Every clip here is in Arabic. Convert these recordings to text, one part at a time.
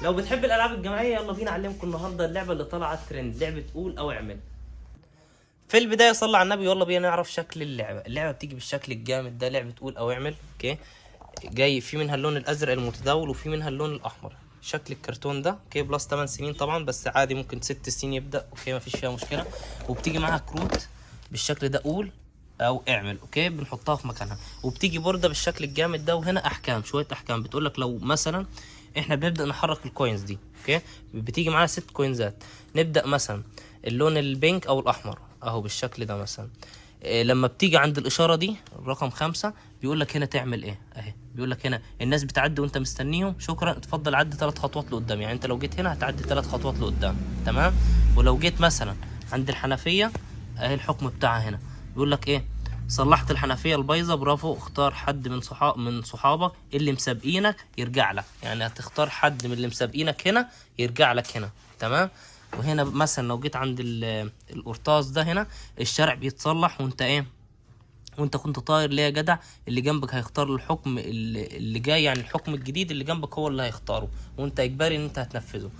لو بتحب الالعاب الجماعيه يلا بينا اعلمكم النهارده اللعبه اللي طالعه ترند، لعبه قول او اعمل. في البدايه صلى على النبي، يلا بينا نعرف شكل اللعبه بتيجي بالشكل الجامد ده، لعبه قول او اعمل. اوكي، جاي في منها اللون الازرق المتداول وفي منها اللون الاحمر. شكل الكرتون ده اوكي، بلس 8 سنين طبعا، بس عادي ممكن 6 سنين يبدا، اوكي مفيش فيها مشكله. وبتيجي معاها كروت بالشكل ده، قول او اعمل. اوكي، بنحطها في مكانها. وبتيجي بورده بالشكل الجامد ده، وهنا احكام، شويه احكام بتقول لك لو مثلا احنا بنبدا نحرك الكوينز دي. اوكي، بتيجي معانا 6 كوينزات. نبدا مثلا اللون البينك او الاحمر اهو بالشكل ده مثلا. لما بتيجي عند الاشاره دي رقم 5 بيقول لك هنا تعمل ايه اهي. بيقول لك هنا الناس بتعدي وانت مستنيهم، شكرا اتفضل عدي 3 خطوات لقدام. يعني انت لو جيت هنا هتعدي 3 خطوات لقدام، تمام. ولو جيت مثلا عند الحنفيه اهي الحكم بتاعها هنا بيقول لك ايه، صلحت الحنفيه البايظه برافو، اختار حد من صحابك اللي مسابقينك يرجع لك. يعني هتختار حد من اللي مسابقينك هنا يرجع لك هنا، تمام. وهنا مثلا لو جيت عند القرطاس ده هنا، الشارع بيتصلح وانت ايه، وانت كنت طاير ليه يا جدع، اللي جنبك هيختار الحكم اللي جاي، يعني الحكم الجديد اللي جنبك هو اللي هيختاره، وانت اجباري ان انت هتنفذه.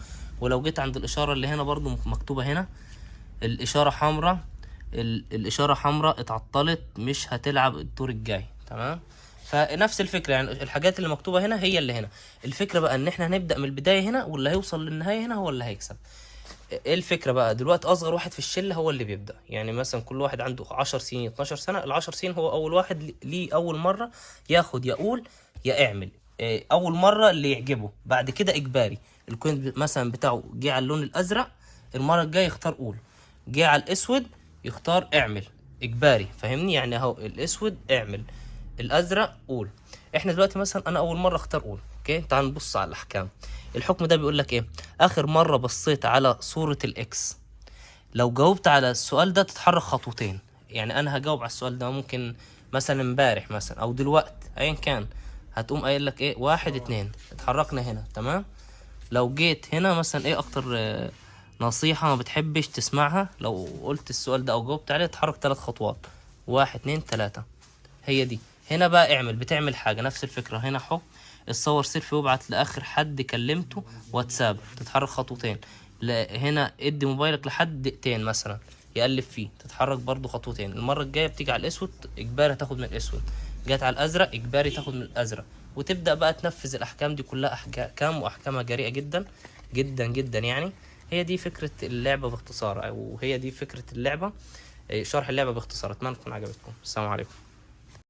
ولو جيت عند الاشاره اللي هنا برضو مكتوبه هنا، الاشاره حمراء، الاشاره حمراء اتعطلت مش هتلعب الدور الجاي، تمام. فنفس الفكره، يعني الحاجات اللي مكتوبه هنا هي اللي هنا. الفكره بقى ان احنا هنبدا من البدايه هنا، واللي هيوصل للنهايه هنا هو اللي هيكسب. ايه الفكره بقى دلوقتي، اصغر واحد في الشله هو اللي بيبدا. يعني مثلا كل واحد عنده 10 سنين 12 سنه، ال10 سنين هو اول واحد ليه اول مره ياخد يا قول يا اعمل. اول مره اللي يعجبه، بعد كده اجباري. الكوين مثلا بتاعه جه على اللون الازرق، المره الجايه يختار قول. جه على الاسود يختار اعمل اجباري، فاهمني؟ يعني اهو الاسود اعمل، الازرق قول. احنا دلوقتي مثلا انا اول مره اختار قول. اوكي، تعال نبص على الاحكام. الحكم ده بيقول لك ايه، اخر مره بصيت على صوره الاكس، لو جاوبت على السؤال ده تتحرك خطوتين. يعني انا هجاوب على السؤال ده ممكن مثلا امبارح مثلا او دلوقت ايا كان، هتقوم قايل لك ايه 1 2، اتحركنا هنا، تمام. لو جيت هنا مثلا ايه اكتر نصيحة ما بتحبش تسمعها، لو قلت السؤال ده او جاوبت عليه تتحرك 3 خطوات، 1 2 3. هي دي. هنا بقى اعمل، بتعمل حاجة نفس الفكرة. هنا حكم، الصور سيلفي وابعت لاخر حد كلمته واتساب، تتحرك خطوتين. هنا ادي موبايلك لحد دقيقتين مثلا يقلب فيه، تتحرك برضو خطوتين. المرة الجاية بتيجي على الاسود اجباري تاخد من الاسود، جات على الازرق اجباري تاخد من الازرق. وتبدأ بقى تنفذ الاحكام دي كلها، احكام واحكامها جريئة جدا جدا جدا يعني. هي دي فكرة اللعبة باختصار، او هي دي فكرة اللعبة، شرح اللعبة باختصار. اتمنى تكون عجبتكم. السلام عليكم.